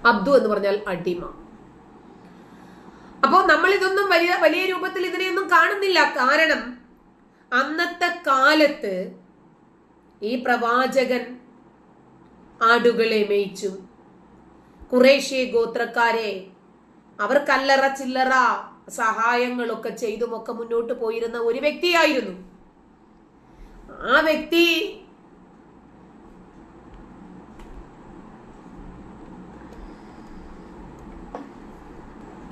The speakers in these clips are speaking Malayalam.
അബ്ദു എന്ന് പറഞ്ഞാൽ അടിമ. അപ്പോ നമ്മൾ ഇതൊന്നും വലിയ രൂപത്തിൽ ഇതിനെയൊന്നും കാണുന്നില്ല. കാരണം അന്നത്തെ കാലത്ത് ഈ പ്രവാചകൻ ആടുകളെ മേയിച്ചു, ഖുറൈശി ഗോത്രക്കാരെ അവർ കല്ലറ ചില്ലറ സഹായങ്ങളൊക്കെ ചെയ്തുമൊക്കെ മുന്നോട്ട് പോയിരുന്ന ഒരു വ്യക്തിയായിരുന്നു. ആ വ്യക്തി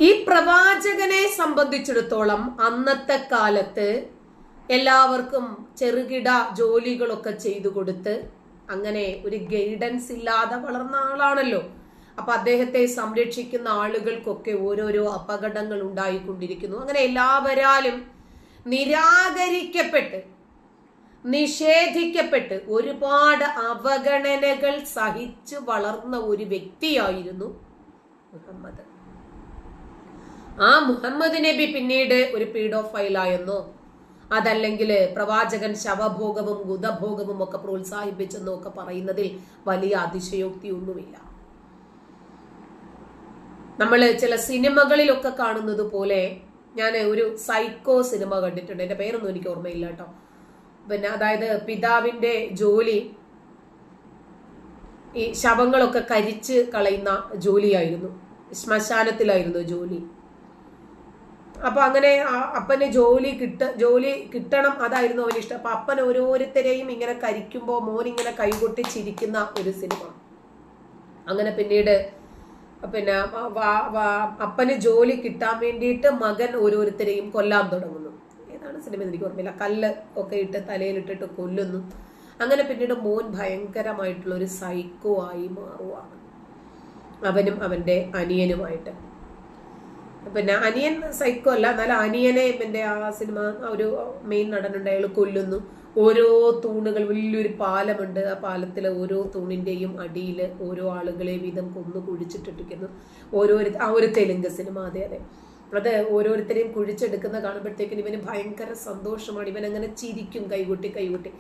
ഈ പ്രവാചകനെ സംബന്ധിച്ചിടത്തോളം അന്നത്തെ കാലത്ത് എല്ലാവർക്കും ചെറുകിട ജോലികളൊക്കെ ചെയ്തു കൊടുത്ത് അങ്ങനെ ഒരു ഗൈഡൻസ് ഇല്ലാതെ വളർന്ന ആളാണല്ലോ. അപ്പൊ അദ്ദേഹത്തെ സംരക്ഷിക്കുന്ന ആളുകൾക്കൊക്കെ ഓരോരോ അപകടങ്ങൾ ഉണ്ടായിക്കൊണ്ടിരിക്കുന്നു. അങ്ങനെ എല്ലാവരാലും നിരാകരിക്കപ്പെട്ട് നിഷേധിക്കപ്പെട്ട് ഒരുപാട് അവഗണനകൾ സഹിച്ചു വളർന്ന ഒരു വ്യക്തിയായിരുന്നു മുഹമ്മദ്. ആ മുഹമ്മദ് നബി പിന്നീട് ഒരു പീഡോഫൈലായെന്നോ അതല്ലെങ്കിൽ പ്രവാചകൻ ശവഭോഗവും ഗുദഭോഗവും ഒക്കെ പ്രോത്സാഹിപ്പിച്ചെന്നോ ഒക്കെ പറയുന്നതിൽ വലിയ അതിശയോക്തിയൊന്നുമില്ല. നമ്മൾ ചില സിനിമകളിലൊക്കെ കാണുന്നത് പോലെ ഞാൻ ഒരു സൈക്കോ സിനിമ കണ്ടിട്ടുണ്ട്. എന്റെ പേരൊന്നും എനിക്ക് ഓർമ്മയില്ല കേട്ടോ. പിന്നെ അതായത് പിതാവിന്റെ ജോലി ഈ ശവങ്ങളൊക്കെ കരിച്ച് കളയുന്ന ജോലിയായിരുന്നു, ശ്മശാനത്തിലായിരുന്നു ജോലി. അപ്പൊ അങ്ങനെ അപ്പന് ജോലി കിട്ടണം, അതായിരുന്നു അവന് ഇഷ്ടം. അപ്പൊ അപ്പൻ ഓരോരുത്തരെയും ഇങ്ങനെ കരിക്കുമ്പോ മോൻ ഇങ്ങനെ കൈകൊട്ടി ചിരിക്കുന്ന ഒരു സിനിമ. അങ്ങനെ പിന്നീട് പിന്നെ അപ്പന് ജോലി കിട്ടാൻ വേണ്ടിയിട്ട് മകൻ ഓരോരുത്തരെയും കൊല്ലാൻ തുടങ്ങുന്നു. ഏതാണ് സിനിമ എനിക്ക് ഓർമ്മയില്ല. കല്ല് ഒക്കെ ഇട്ട് തലയിലിട്ടിട്ട് കൊല്ലുന്നു. അങ്ങനെ പിന്നീട് മോൻ ഭയങ്കരമായിട്ടുള്ള ഒരു സൈക്കോ ആയി മാറുവാണ്, അവനും അവന്റെ അനിയനുമായിട്ട്. പിന്നെ അനിയൻ സൈക്കോ അല്ല, എന്നാലും അനിയനെ പിന്നെ ആ സിനിമ ഒരു മെയിൻ നടനുണ്ട്, അയാൾ കൊല്ലുന്നു. ഓരോ തൂണുകൾ, വലിയൊരു പാലമുണ്ട്, ആ പാലത്തിലെ ഓരോ തൂണിന്റെയും അടിയിൽ ഓരോ ആളുകളെ വീതം കൊന്നു കുഴിച്ചിട്ടിരിക്കുന്നു. ആ ഒരു തെലുങ്ക് സിനിമ. അതെ അത് ഓരോരുത്തരെയും കുഴിച്ചെടുക്കുന്ന കാണുമ്പോഴത്തേക്കും ഇവന് ഭയങ്കര സന്തോഷമാണ്. ഇവൻ അങ്ങനെ ചിരിക്കും കൈകൊട്ടി.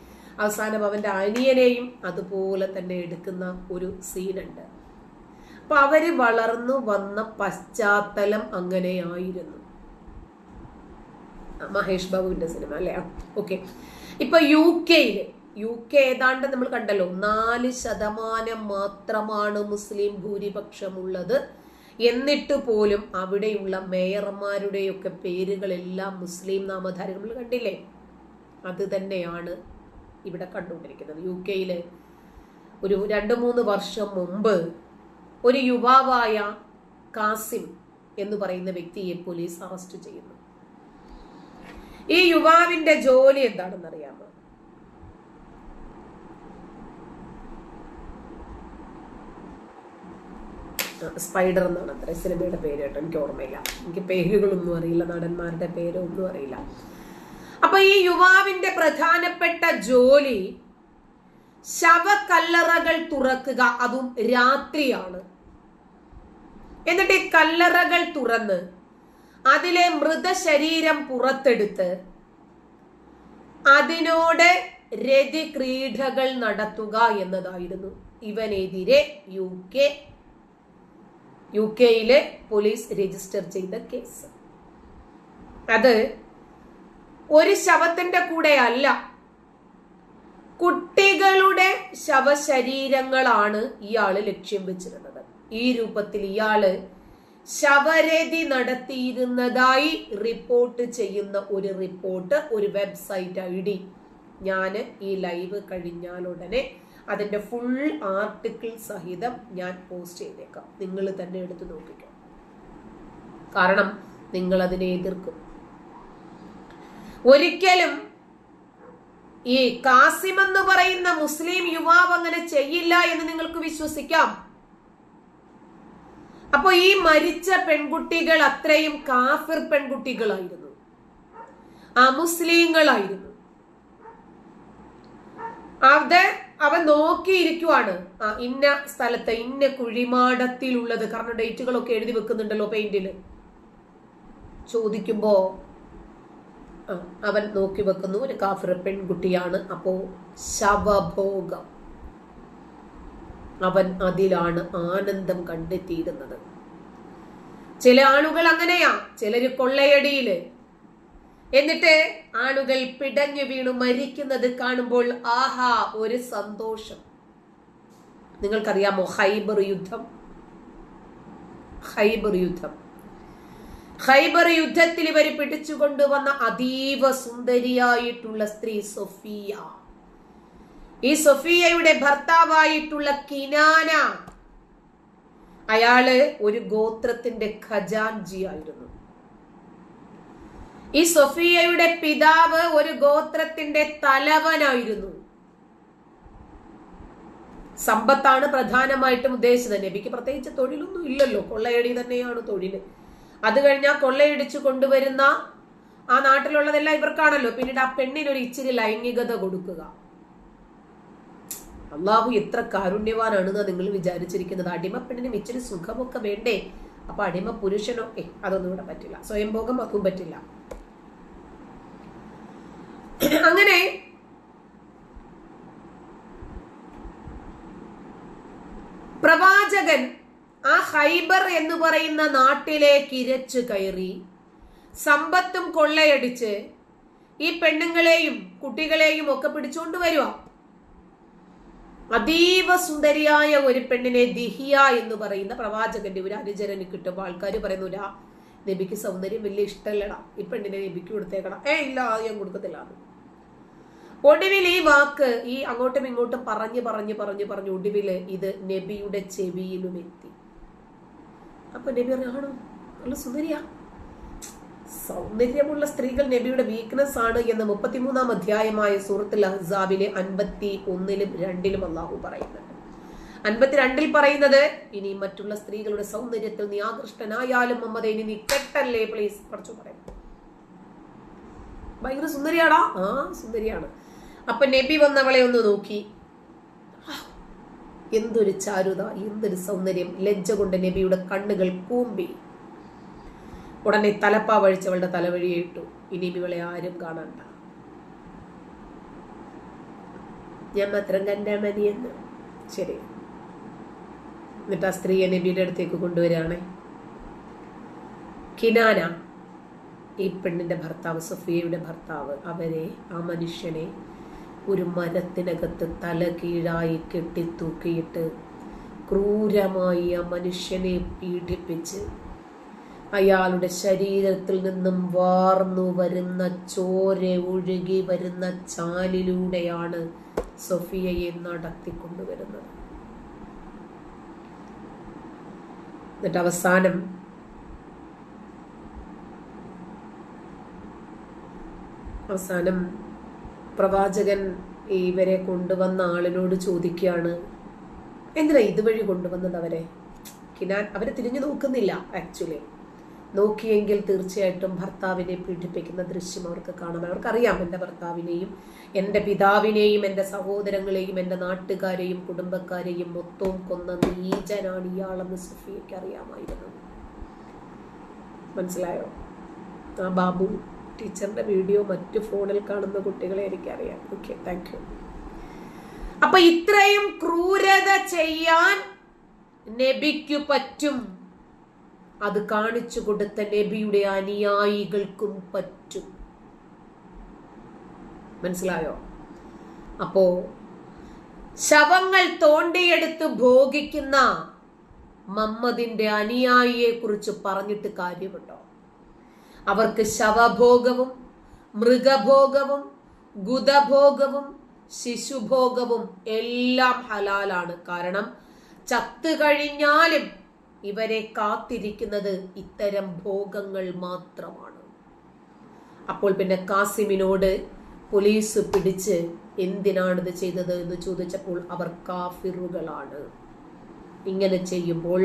അവസാനം അവന്റെ അനിയനെയും അതുപോലെ തന്നെ എടുക്കുന്ന ഒരു സീനുണ്ട്. അപ്പൊ അവര് വളർന്നു വന്ന പശ്ചാത്തലം അങ്ങനെയായിരുന്നു. മഹേഷ് ബാബുവിന്റെ സിനിമ അല്ലേ? ഓക്കെ. ഇപ്പൊ യു കെ ഏതാണ്ട് നമ്മൾ കണ്ടല്ലോ, 4% മാത്രമാണ് മുസ്ലിം ഭൂരിപക്ഷമുള്ളത്. എന്നിട്ട് പോലും അവിടെയുള്ള മേയർമാരുടെയൊക്കെ പേരുകളെല്ലാം മുസ്ലിം നാമധാരി നമ്മൾ കണ്ടില്ലേ? അത് തന്നെയാണ് ഇവിടെ കണ്ടുകൊണ്ടിരിക്കുന്നത്. യു കെയില് ഒരു 2-3 വർഷം മുമ്പ് ഒരു യുവാവായ കാസിം എന്ന് പറയുന്ന വ്യക്തിയെ പോലീസ് അറസ്റ്റ് ചെയ്യുന്നു. ഈ യുവാവിന്റെ ജോലി എന്താണെന്ന് അറിയാമോ? സ്പൈഡർ എന്നാണ് അത്ര സിനിമയുടെ പേര് കേട്ടോ, എനിക്ക് ഓർമ്മയില്ല. എനിക്ക് പേരുകളൊന്നും അറിയില്ല, നടന്മാരുടെ പേരൊന്നും അറിയില്ല. അപ്പൊ ഈ യുവാവിന്റെ പ്രധാനപ്പെട്ട ജോലി ശവക്കല്ലറകൾ തുറക്കുക, അതും രാത്രിയാണ്. എന്നിട്ട് ഈ കല്ലറകൾ തുറന്ന് അതിലെ മൃതശരീരം പുറത്തെടുത്ത് അതിനോട് രതിക്രീഡകൾ നടത്തുക എന്നതായിരുന്നു ഇവനെതിരെ യു കെയിലെ പോലീസ് രജിസ്റ്റർ ചെയ്ത കേസ്. അത് ഒരു ശവത്തിന്റെ കൂടെ അല്ല, കുട്ടികളുടെ ശവശരീരങ്ങളാണ് ഇയാള് ലക്ഷ്യം വെച്ചിരുന്നത്. ഈ രൂപത്തിൽ ഇയാള് ശവരതി നടത്തിയിരുന്നതായി റിപ്പോർട്ട് ചെയ്യുന്ന ഒരു വെബ്സൈറ്റ് ID ഞാൻ ഈ ലൈവ് കഴിഞ്ഞാൽ ഉടനെ അതിന്റെ ഫുൾ ആർട്ടിക്കിൾ സഹിതം ഞാൻ പോസ്റ്റ് ചെയ്തേക്കാം. നിങ്ങൾ തന്നെ എടുത്ത് നോക്കിക്കോ, കാരണം നിങ്ങൾ അതിനെ എതിർക്കും. ഒരിക്കലും ഈ കാസിം എന്ന് പറയുന്ന മുസ്ലിം യുവാവ് അങ്ങനെ ചെയ്യില്ല എന്ന് നിങ്ങൾക്ക് വിശ്വസിക്കാം. അപ്പൊ ഈ മരിച്ച പെൺകുട്ടികൾ അത്രയും കാഫിർ പെൺകുട്ടികളായിരുന്നു, അമുസ്ലിങ്ങളായിരുന്നു. അവൻ നോക്കിയിരിക്കുവാണ്, ഇന്ന സ്ഥലത്ത് ഇന്ന കുഴിമാടത്തിലുള്ളത്, കാരണം ഡേറ്റുകളൊക്കെ എഴുതി വെക്കുന്നുണ്ടല്ലോ പെയിന്റില്. ചോദിക്കുമ്പോ അവൻ നോക്കി വെക്കുന്നു, ഒരു കാഫിർ പെൺകുട്ടിയാണ്. അപ്പോ ശവഭോഗം, അവൻ അതിലാണ് ആനന്ദം കണ്ടെത്തിയിരുന്നത്. ചില ആളുകൾ അങ്ങനെയാ, ചിലര് കൊള്ളയടിയില്. എന്നിട്ട് ആളുകൾ പിടഞ്ഞു വീണു മരിക്കുന്നത് കാണുമ്പോൾ ആഹാ ഒരു സന്തോഷം. നിങ്ങൾക്കറിയാമോ ഖൈബർ യുദ്ധം? ഖൈബർ യുദ്ധത്തിൽ ഇവർ പിടിച്ചുകൊണ്ടുവന്ന അതീവ സുന്ദരിയായിട്ടുള്ള സ്ത്രീ സൊഫിയ. ഈ സൊഫിയയുടെ ഭർത്താവായിട്ടുള്ള കിനാന, അയാള് ഒരു ഗോത്രത്തിന്റെ ഖജാൻജി ആയിരുന്നു. ഈ സൊഫിയയുടെ പിതാവ് ഒരു ഗോത്രത്തിന്റെ തലവനായിരുന്നു. സമ്പത്താണ് പ്രധാനമായിട്ടും ഉദ്ദേശിച്ചത്. നബിക്ക് പ്രത്യേകിച്ച് തൊഴിലൊന്നും ഇല്ലല്ലോ, കൊള്ളയടി തന്നെയാണ് തൊഴില്. അത് കഴിഞ്ഞാൽ കൊള്ളയടിച്ചു കൊണ്ടുവരുന്ന ആ നാട്ടിലുള്ളതെല്ലാം ഇവർക്കാണല്ലോ. പിന്നീട് ആ പെണ്ണിനൊരു ഇച്ചിരി ലൈംഗികത കൊടുക്കുക. അള്ളാഹു എത്ര കാരുണ്യവാനാണെന്നാ നിങ്ങൾ വിചാരിച്ചിരിക്കുന്നത്? അടിമ പെണ്ണിനും ഇച്ചിരി സുഖമൊക്കെ വേണ്ടേ? അപ്പൊ അടിമ പുരുഷനോ അതൊന്നും ഇവിടെ പറ്റില്ല. സ്വയംഭോഗം അതും പറ്റില്ല. അങ്ങനെ പ്രവാചകൻ ആ ഖൈബർ എന്ന് പറയുന്ന നാട്ടിലേക്ക് ഇരച്ചു കയറി സമ്പത്തും കൊള്ളയടിച്ച് ഈ പെണ്ണുങ്ങളെയും കുട്ടികളെയും ഒക്കെ പിടിച്ചുകൊണ്ട് വരുക. അതീവ സുന്ദരിയായ ഒരു പെണ്ണിനെ ദിഹിയ എന്ന് പറയുന്ന പ്രവാചകന്റെ ഒരു അനുചരന് കിട്ടുമ്പോൾ ആൾക്കാർ പറയുന്നു, നബിക്ക് സൗന്ദര്യം വലിയ ഇഷ്ടമല്ലടാ, ഈ പെണ്ണിനെ നബിക്ക് കൊടുത്തേക്കണം. ഇല്ല, ഞാൻ കൊടുക്കത്തില്ല. ഒടുവിൽ ഈ വാക്ക് ഈ അങ്ങോട്ടും ഇങ്ങോട്ടും പറഞ്ഞു ഒടുവില് ഇത് നബിയുടെ ചെവിയിലും എത്തി. അപ്പൊ നബി പറഞ്ഞു, ആണോ നല്ല സുന്ദരിയാ? സൗന്ദര്യമുള്ള സ്ത്രീകൾ നബിയുടെ വീക്ക്നെസ് ആണ് എന്ന് 33-ാം അധ്യായമായ സൂറത്തുൽ അഹ്സാബിലെ 51-ലും 2-ലും അള്ളാഹു പറയുന്നുണ്ട്. 52-ൽ പറയുന്നത്, ഇനി മറ്റുള്ള സ്ത്രീകളുടെ സൗന്ദര്യത്തിൽ നീ ആകൃഷ്ടനായാലും മുഹമ്മദേ നീ കെട്ടല്ലേ പ്ലീസ്. കുറച്ചു പറയും, ഭയങ്കര സുന്ദരിയാടാ. സുന്ദരിയാണ്. അപ്പൊ നബി വന്നവളെ ഒന്ന് നോക്കി, എന്തൊരു ചാരുത, എന്തൊരു സൗന്ദര്യം. ലജ്ജ കൊണ്ട് നബിയുടെ കണ്ണുകൾ കൂമ്പി. ഉടനെ തലപ്പാ വഴിച്ചവളുടെ തലവഴിയിട്ടു. ഇനി ഇവളെ ആരും കാണണ്ട, ഞാൻ മാത്രം കണ്ടാ മതിയെന്ന്. ശരി. എന്നിട്ട് ആ സ്ത്രീയെ നബിയുടെ അടുത്തേക്ക് കൊണ്ടുവരികയാണേ. കിനാന, ഈ പെണ്ണിന്റെ ഭർത്താവ്, സൊഫിയയുടെ ഭർത്താവ്, അവരെ, ആ മനുഷ്യനെ ഒരു മരത്തിനകത്ത് തല കീഴായി കെട്ടിത്തൂക്കിയിട്ട് ക്രൂരമായി ആ മനുഷ്യനെ പീഡിപ്പിച്ച് അയാളുടെ ശരീരത്തിൽ നിന്നും വാർന്നു വരുന്ന ചോര ഒഴുകി വരുന്ന ചാലിലൂടെയാണ് സൊഫിയയെ നടത്തിക്കൊണ്ടുവരുന്നത്. എന്നിട്ട് അവസാനം പ്രവാചകൻ ഇവരെ കൊണ്ടുവന്ന ആളിനോട് ചോദിക്കുകയാണ്, എന്തിനാ ഇതുവഴി കൊണ്ടുവന്നത് അവരെ? അവരെ തിരിഞ്ഞു നോക്കുന്നില്ല. ആക്ച്വലി നോക്കിയെങ്കിൽ തീർച്ചയായിട്ടും ഭർത്താവിനെ പീഡിപ്പിക്കുന്ന ദൃശ്യം അവർക്ക് കാണാം. അവർക്കറിയാം, എൻ്റെ ഭർത്താവിനെയും എൻ്റെ പിതാവിനെയും എൻ്റെ സഹോദരങ്ങളെയും എൻ്റെ നാട്ടുകാരെയും കുടുംബക്കാരെയും മൊത്തവും കൊന്ന നീചനാണ് ഇയാളെന്ന് സൊഫിയയ്ക്ക് അറിയാമായിരുന്നു. മനസ്സിലായോ? ആ ബാബു ടീച്ചറിന്റെ വീഡിയോ മറ്റു ഫോണിൽ കാണുന്ന കുട്ടികളെ എനിക്കറിയാം. Okay, thank you. അപ്പൊ ഇത്രയും ക്രൂരത ചെയ്യാൻ നബിക്കു പറ്റും. അത് കാണിച്ചു കൊടുത്ത നബിയുടെ അനുയായികൾക്കും പറ്റും. മനസ്സിലായോ? അപ്പോ ശവങ്ങൾ തോണ്ടിയെടുത്ത് ഭോഗിക്കുന്ന മുഹമ്മദിന്റെ അനുയായിയെ കുറിച്ച് പറഞ്ഞിട്ട് കാര്യമുണ്ടോ? അവർക്ക് ശവഭോഗവും മൃഗഭോഗവും ഗുദഭോഗവും ശിശുഭോഗവും എല്ലാം ഹലാലാണ്. കാരണം ചത്തു കഴിഞ്ഞാലും ഇവരെ കാത്തിരിക്കുന്നത് ഇത്തരം ഭോഗങ്ങൾ മാത്രമാണ്. അപ്പോൾ പിന്നെ കാസിമിനോട് പോലീസ് പിടിച്ച് എന്തിനാണിത് ചെയ്തത് എന്ന് ചോദിച്ചപ്പോൾ അവർ കാഫിറുകളാണ്. ഇങ്ങനെ ചെയ്യുമ്പോൾ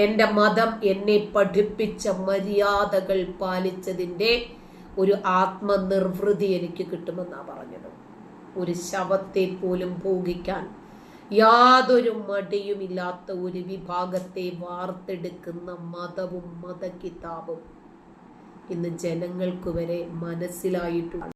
എൻ്റെ മതം എന്നെ പഠിപ്പിച്ച മര്യാദകൾ പാലിച്ചതിൻ്റെ ഒരു ആത്മനിർവൃതി എനിക്ക് കിട്ടുമെന്നാണ് പറഞ്ഞത്. ഒരു ശവത്തെ പോലും ഭോഗിക്കാൻ യാതൊരു മടിയുമില്ലാത്ത ഒരു വിഭാഗത്തെ വാർത്തെടുക്കുന്ന മതവും മതകിതാബും ഇന്ന് ജനങ്ങൾക്ക് വരെ മനസ്സിലായിട്ടുണ്ട്.